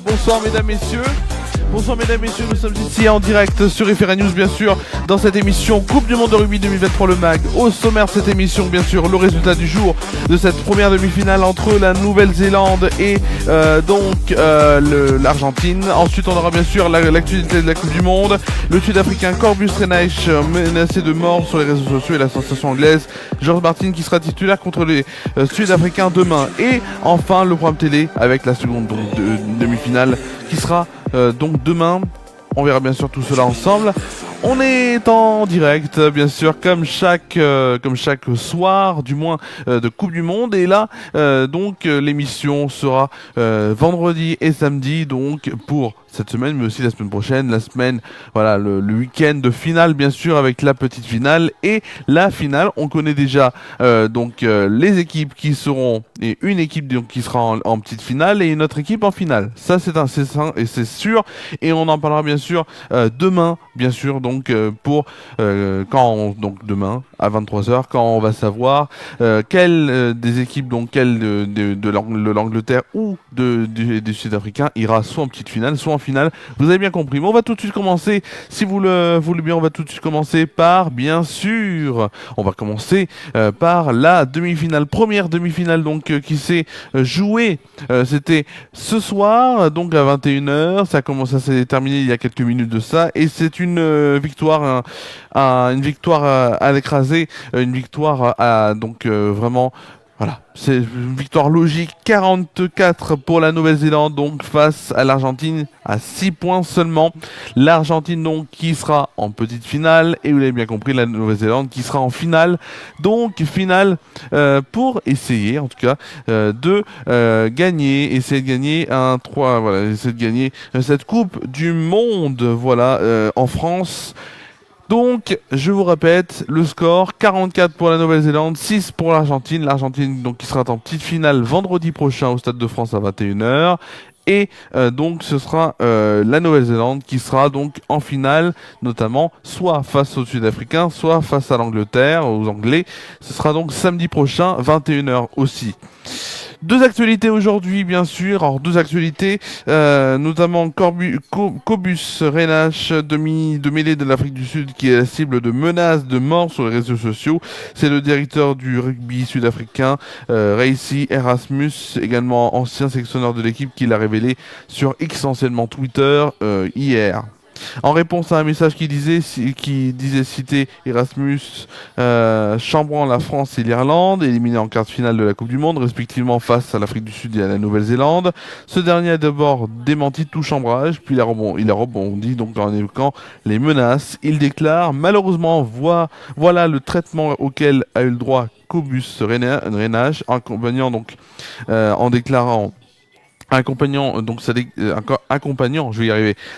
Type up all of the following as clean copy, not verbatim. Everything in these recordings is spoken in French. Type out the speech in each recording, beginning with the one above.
Bonsoir mesdames, messieurs. Bonsoir mesdames, messieurs, nous sommes ici en direct sur FR News bien sûr dans cette émission Coupe du Monde de Rugby 2023 le MAG. Au sommaire de cette émission bien sûr le résultat du jour de cette première demi-finale entre la Nouvelle-Zélande et l'Argentine. Ensuite on aura bien sûr l'actualité de la Coupe du Monde, le Sud-Africain Corbus Reinach menacé de mort sur les réseaux sociaux et la sensation anglaise George Martin qui sera titulaire contre les Sud-Africains demain. Et enfin le programme télé avec la seconde demi-finale qui sera donc demain. On verra bien sûr tout cela ensemble. On est en direct, bien sûr, comme chaque soir, du moins, de Coupe du Monde. Et là, l'émission sera vendredi et samedi, donc pour cette semaine, mais aussi la semaine prochaine, la semaine, voilà, le week-end de finale, bien sûr, avec la petite finale et la finale. On connaît déjà les équipes qui seront, et une équipe donc, qui sera en petite finale et une autre équipe en finale. Ça, c'est sûr, et on en parlera bien sûr demain, bien sûr, donc demain à 23h, quand on va savoir quelle des équipes, donc quelle de l'Angleterre ou des Sud-Africains ira soit en petite finale, soit en finale. Vous avez bien compris. Mais on va tout de suite commencer, si vous le voulez bien, on va tout de suite commencer par, bien sûr, on va commencer par la demi-finale, première demi-finale donc qui s'est jouée. C'était ce soir, donc à 21h. Ça s'est terminé il y a quelques minutes de ça, et c'est une victoire, une victoire à l'écraser, une victoire vraiment. Voilà, c'est une victoire logique, 44 pour la Nouvelle-Zélande, donc face à l'Argentine à 6 points seulement. L'Argentine donc qui sera en petite finale, et vous l'avez bien compris, la Nouvelle-Zélande qui sera en finale. Donc finale pour essayer en tout cas de gagner, essayer de gagner essayer de gagner cette Coupe du Monde, voilà, en France. Donc, je vous répète, le score, 44 pour la Nouvelle-Zélande, 6 pour l'Argentine. L'Argentine, donc, qui sera en petite finale vendredi prochain au Stade de France à 21h. Et donc, ce sera la Nouvelle-Zélande qui sera donc en finale, notamment, soit face aux Sud-Africains, soit face à l'Angleterre, aux Anglais. Ce sera donc samedi prochain, 21h aussi. Deux actualités aujourd'hui, bien sûr. Alors, deux actualités, notamment Cobus Reinach, demi de mêlée de l'Afrique du Sud, qui est la cible de menaces de mort sur les réseaux sociaux. C'est le directeur du rugby sud-africain, Reisi Erasmus, également ancien sélectionneur de l'équipe, qui l'a révélé sur X, anciennement Twitter, hier. En réponse à un message qui disait citer Erasmus, chambrant la France et l'Irlande, éliminés en quart de finale de la Coupe du Monde, respectivement face à l'Afrique du Sud et à la Nouvelle-Zélande. Ce dernier a d'abord démenti tout chambrage, puis il a rebondi donc en évoquant les menaces. Il déclare: malheureusement, voilà le traitement auquel a eu le droit Cobus Reinach, accompagnant donc en déclarant. Accompagnant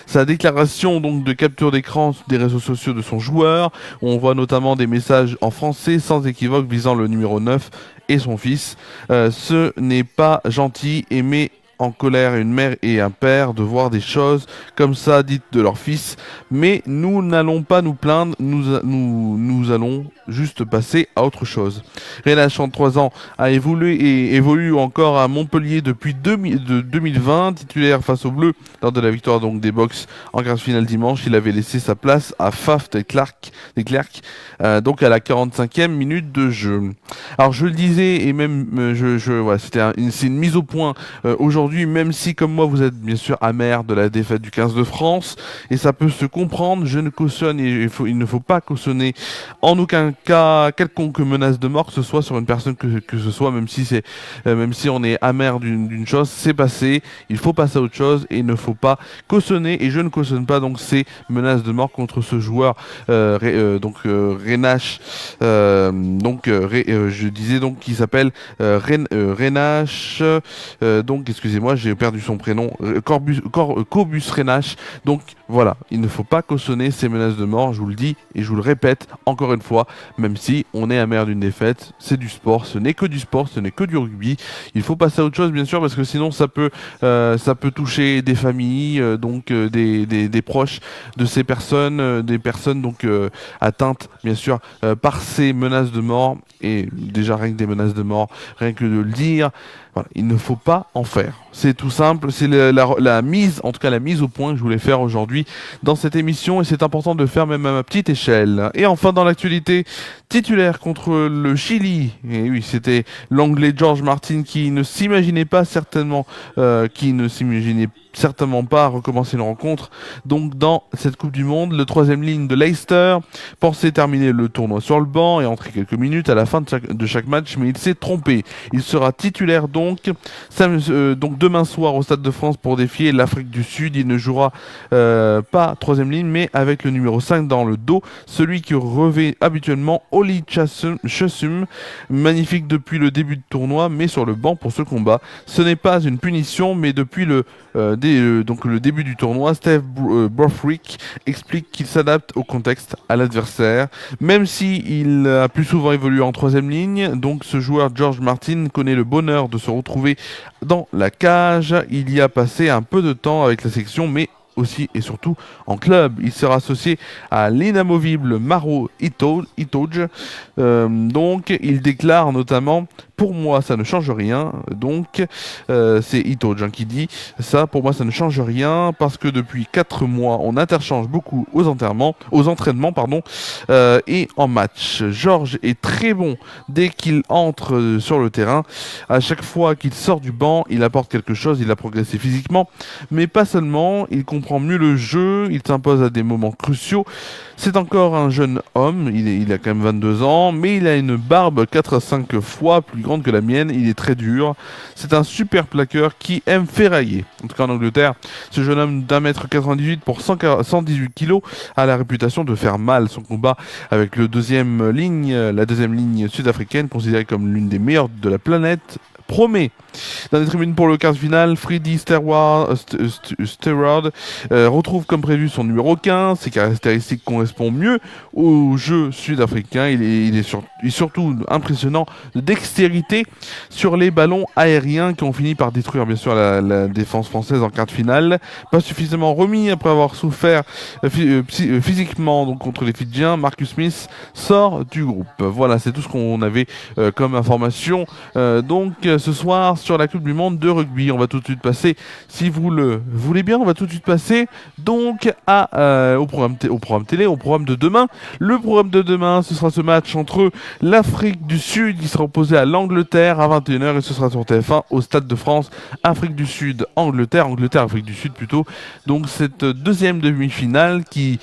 sa déclaration donc de capture d'écran des réseaux sociaux de son joueur. On voit notamment des messages en français sans équivoque visant le numéro 9 et son fils. Ce n'est pas gentil, et met en colère, une mère et un père, de voir des choses comme ça dites de leur fils. Mais nous n'allons pas nous plaindre, nous allons juste passer à autre chose. Renash, 33 ans, a évolué et évolue encore à Montpellier depuis 2020, titulaire face aux Bleus lors de la victoire donc des Box en quart de finale dimanche. Il avait laissé sa place à Faf des Clercs, donc à la 45e minute de jeu. Alors je le disais et même voilà, c'est une mise au point aujourd'hui, même si comme moi vous êtes bien sûr amer de la défaite du 15 de France, et ça peut se comprendre. Je ne cautionne et il ne faut pas cautionner en aucun cas quelconque menace de mort, que ce soit sur une personne que ce soit, même si on est amer d'une chose, c'est passé. Il faut passer à autre chose et il ne faut pas cautionner. Et je ne cautionne pas donc ces menaces de mort contre ce joueur Renash, je disais donc qu'il s'appelle Renash, donc excusez-moi, j'ai perdu son prénom, Cobus Renash. Donc voilà, il ne faut pas cautionner ces menaces de mort, je vous le dis et je vous le répète encore une fois, même si on est amer d'une défaite, c'est du sport, ce n'est que du sport, ce n'est que du rugby. Il faut passer à autre chose bien sûr, parce que sinon ça peut toucher des familles, des proches de ces personnes, des personnes donc atteintes bien sûr par ces menaces de mort. Et déjà rien que des menaces de mort, rien que de le dire, voilà, il ne faut pas en faire. C'est tout simple, c'est la mise, en tout cas la mise au point que je voulais faire aujourd'hui dans cette émission, et c'est important de le faire même à ma petite échelle. Et enfin dans l'actualité, titulaire contre le Chili, et oui c'était l'anglais George Martin qui ne s'imaginait pas certainement pas recommencer une rencontre donc dans cette Coupe du Monde. Le troisième ligne de Leicester pensait terminer le tournoi sur le banc et entrer quelques minutes à la fin de chaque match, mais il s'est trompé. Il sera titulaire donc demain soir au Stade de France pour défier l'Afrique du Sud. Il ne jouera pas troisième ligne, mais avec le numéro 5 dans le dos, celui qui revêt habituellement Oli Chassum, magnifique depuis le début du tournoi, mais sur le banc pour ce combat. Ce n'est pas une punition, mais depuis le début du tournoi, Steve Borthwick explique qu'il s'adapte au contexte, à l'adversaire. Même s'il a plus souvent évolué en troisième ligne, donc ce joueur George Martin connaît le bonheur de se retrouver dans la cage. Il y a passé un peu de temps avec la section, mais aussi et surtout en club. Il sera associé à l'inamovible Maro Itoje. Donc il déclare notamment: pour moi ça ne change rien. Donc c'est Itoje qui dit ça: pour moi ça ne change rien parce que depuis 4 mois on interchange beaucoup aux entraînements et en match. George est très bon dès qu'il entre sur le terrain. À chaque fois qu'il sort du banc, il apporte quelque chose. Il a progressé physiquement, mais pas seulement. Il comprend mieux le jeu, il s'impose à des moments cruciaux. C'est encore un jeune homme, il a quand même 22 ans, mais il a une barbe 4 à 5 fois plus grande que la mienne. Il est très dur. C'est un super plaqueur qui aime ferrailler. En tout cas en Angleterre, ce jeune homme d'1m98 pour 118 kg a la réputation de faire mal. Son combat avec la deuxième ligne sud-africaine, considérée comme l'une des meilleures de la planète, promet. Dans les tribunes pour le quart de finale, Freddie Steward retrouve comme prévu son numéro 15. Ses caractéristiques correspondent mieux au jeu sud-africain. Il est surtout impressionnant de dextérité sur les ballons aériens qui ont fini par détruire bien sûr la défense française en quart de finale. Pas suffisamment remis après avoir souffert physiquement donc contre les Fidjiens, Marcus Smith sort du groupe. Voilà, c'est tout ce qu'on avait comme information ce soir sur la Coupe du Monde de rugby. On va tout de suite passer, si vous le voulez bien, donc au programme télé, au programme de demain. Le programme de demain, ce sera ce match entre l'Afrique du Sud qui sera opposé à l'Angleterre à 21h, et ce sera sur TF1 au Stade de France. Afrique du Sud, Afrique du Sud plutôt. Donc cette deuxième demi-finale qui,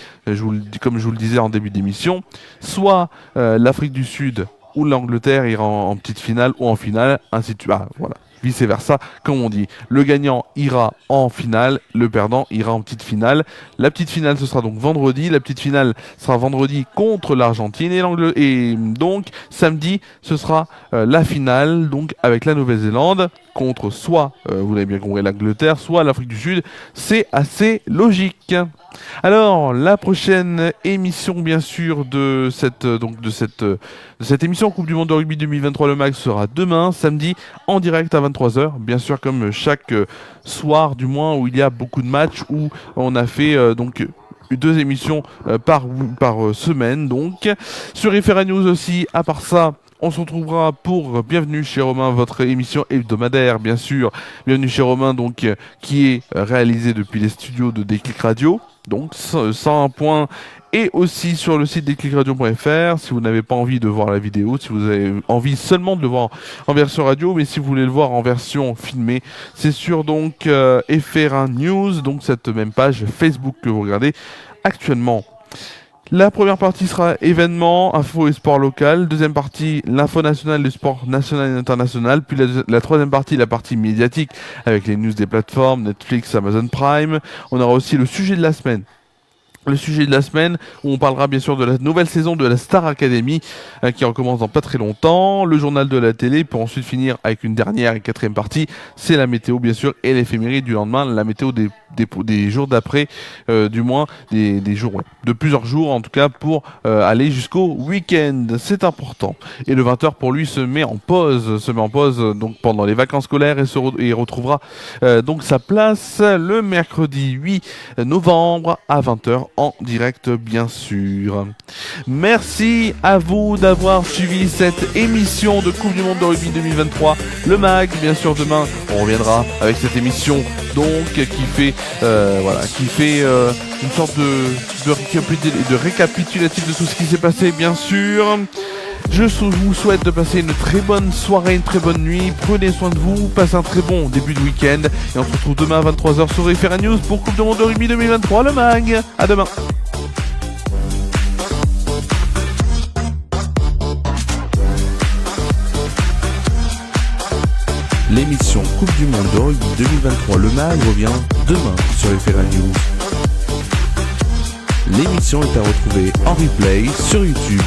comme je vous le disais en début d'émission, soit l'Afrique du Sud ou l'Angleterre ira en petite finale ou en finale, ainsi de suite. Voilà. Vice versa, comme on dit. Le gagnant ira en finale, le perdant ira en petite finale. La petite finale, ce sera donc vendredi. La petite finale sera vendredi contre l'Argentine et donc samedi, ce sera la finale donc avec la Nouvelle-Zélande contre soit, vous l'avez bien compris, l'Angleterre, soit l'Afrique du Sud. C'est assez logique. Alors, la prochaine émission, bien sûr, de cette émission Coupe du Monde de Rugby 2023 Le Mag sera demain, samedi, en direct à 23h. Bien sûr, comme chaque soir, du moins, où il y a beaucoup de matchs, où on a fait donc 2 émissions par semaine. Donc, sur Ifera News aussi, à part ça. On se retrouvera pour Bienvenue chez Romain, votre émission hebdomadaire, bien sûr. Bienvenue chez Romain, donc, qui est réalisée depuis les studios de Déclic Radio. Donc 101 points et aussi sur le site déclicradio.fr si vous n'avez pas envie de voir la vidéo, si vous avez envie seulement de le voir en version radio, mais si vous voulez le voir en version filmée, c'est sur donc F1 News, donc cette même page Facebook que vous regardez actuellement. La première partie sera événements, info et sport local. Deuxième partie, l'info nationale du sport national et international. Puis la troisième partie, la partie médiatique avec les news des plateformes, Netflix, Amazon Prime. On aura aussi le sujet de la semaine. Le sujet de la semaine où on parlera bien sûr de la nouvelle saison de la Star Academy qui recommence dans pas très longtemps, le journal de la télé pour ensuite finir avec une dernière et quatrième partie, c'est la météo bien sûr et l'éphéméride du lendemain, la météo des jours d'après, du moins des jours, ouais, de plusieurs jours en tout cas pour aller jusqu'au week-end, c'est important. Et le 20h pour lui se met en pause donc pendant les vacances scolaires et retrouvera donc sa place le mercredi 8 novembre à 20h en direct bien sûr. Merci à vous d'avoir suivi cette émission de Coupe du Monde de Rugby 2023, le MAG. Bien sûr demain on reviendra avec cette émission donc qui fait une sorte de récapitulatif de tout ce qui s'est passé bien sûr. Je vous souhaite de passer une très bonne soirée, une très bonne nuit. Prenez soin de vous, passez un très bon début de week-end. Et on se retrouve demain à 23h sur Ifera News pour Coupe du Monde de Rugby 2023, le MAG. À demain. L'émission Coupe du Monde de Rugby 2023, le MAG revient demain sur Ifera News. L'émission est à retrouver en replay sur YouTube.